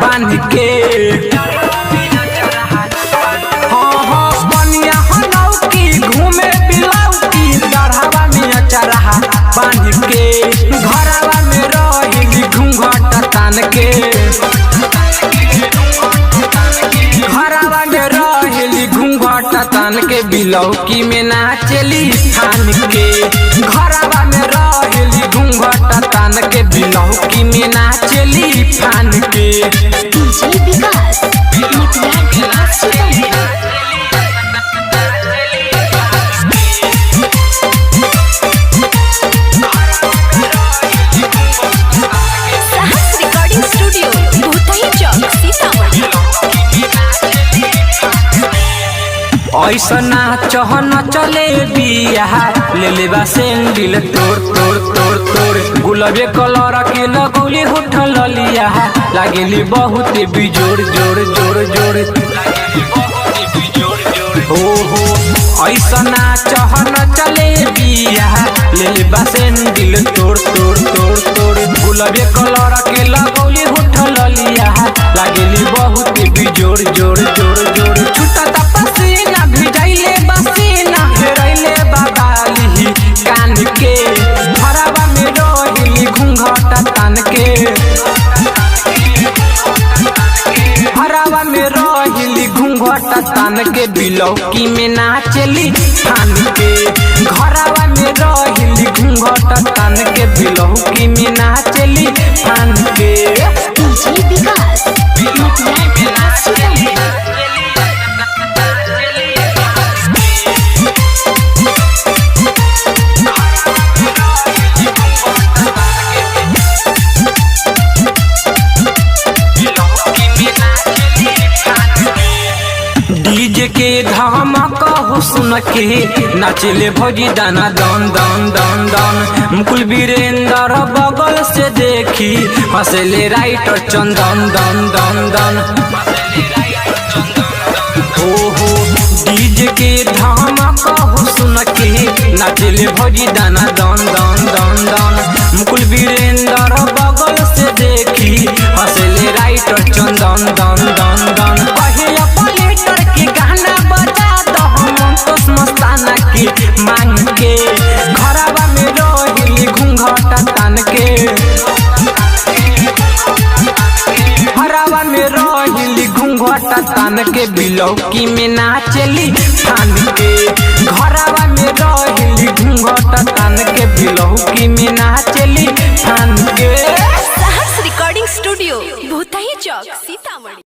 बांध के। हाँ बनिया हनौकी घूमे बिलौकी गढ़वा में अचरहा बांध के। घरवा में रहिली घूंघट तान के। घरवा में रहिली घूंघट तान के बिलौकी में नाचली थान के। घरवा में रहिली घूंघट तान के बिलौकी में नाचली थान के। ऐसा चहन चले बिया ले लेबा सेंडिल तोड़ तोड़ तोड़ तोड़। गुलाबे कलर के लगौली होठल लिया लागेली बहुत बिजोड़ जोड़ जोड़ जोड़। हो ऐसा चहन चले बिया ले लेबा सेंडिल तोड़ तोड़ तोड़ तोड़। गुलाबे कलर के लगौली होठल लिया लागेली बहुत बिजोड़ जोड़ जोड़ जोड़। छुटा पसीना भिजैले बसीना हेरैले बाबाली कान के। घरवा में रहिली घूंघट तान के। घरवा में रहिली घूंघट तान के बिलौकी में नाचली थान के। घरवा में रहिली घूंघट तान के बिलौकी में नाचली थान के। डीजे के धमक हो सुन के नाचले भौजी दाना दन दन दन दन। मुकुल वीरेंद्र बगल से देखी हंसले राइटर चंदन दन दन दन। हो डीजे के धमक हो सुन के नाचले भौजी दाना दन दन दन दन। मुकुल वीरेंद्र बगल से देखी हंसले राइटर चंदन दन दन दन। गाना बजा दो हम तो मस्ताना की मांग के। घरवा में रहिली घूंघट तान के। घरवा में रहिली घूंघट तान के बिलौकी में नाचली थान के। घरवा में रहिली घूंघट तान के बिलौकी में नाचली थान के। सहर्ष रिकॉर्डिंग स्टूडियो भूतही चौक सीतामढ़ी।